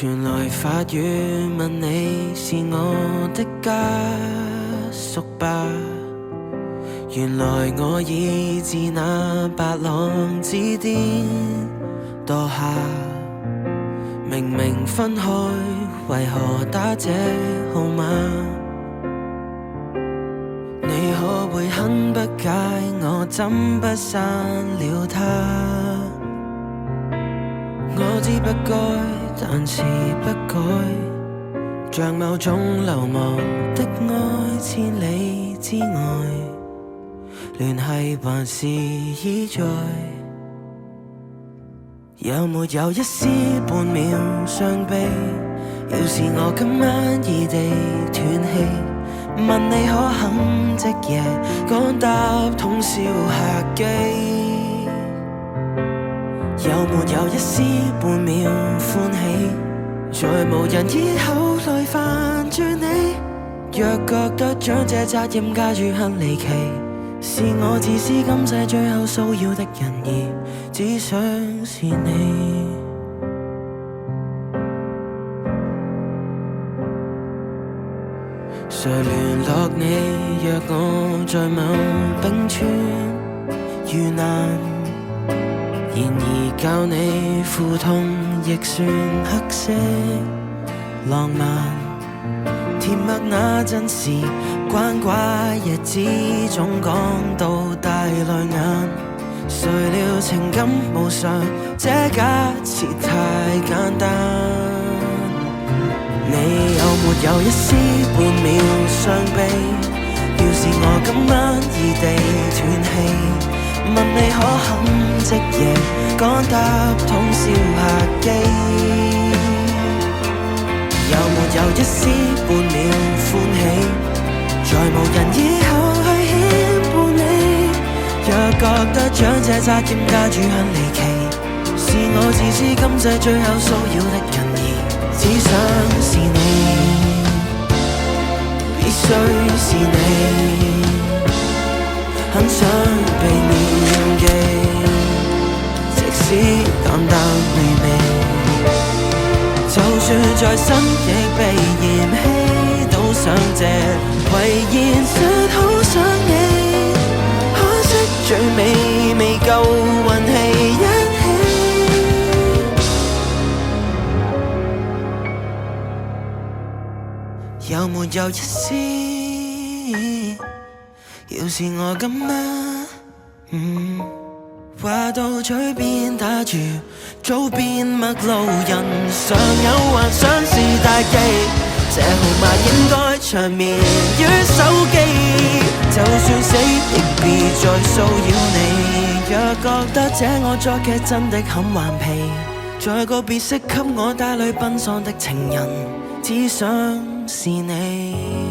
傳來法語問你是我的家屬吧？原來我已自那白浪之巔墮下，明明分開，為何打這號碼？你可會很不解我怎不刪了他？我知不該，但是不改，像某種流亡的愛，千里之外，聯繫還是依在。有沒有一絲半秒傷悲？要是我今晚異地斷氣，問你可肯即夜趕搭通宵客機？有沒有一絲半秒歡喜？在無人以後來煩住你。若覺得將這責任加諸很離奇，是我自私今世最後騷擾的人兒，只想是你。誰聯絡你？若我在某冰川遇難，然而教你苦痛亦算黑色浪漫。甜蜜那陣時關懷日子總講到大淚眼，誰料情感無常，這假設太簡單。你有沒有一絲半秒傷悲？要是我今晚異地斷氣，問你可肯即夜趕搭通宵客機？有沒有一絲半秒歡喜？在無人以後去牽絆你。若覺得將這責任加諸很離奇，是我自私今世最後騷擾的人兒，只想是你，必須是你，很想被念記，即使淡淡微微。就算再新亦被嫌棄，都想借遺言說好想你，可惜最尾未夠運氣一起。有沒有一絲？要是我今晚話到嘴邊打住，早變陌路人，常有幻想是大忌。這號碼應該長眠於手機，就算死亦別再騷擾你。若覺得這惡作劇真的很頑皮，再個別識給我帶淚奔喪的情人，只想是你。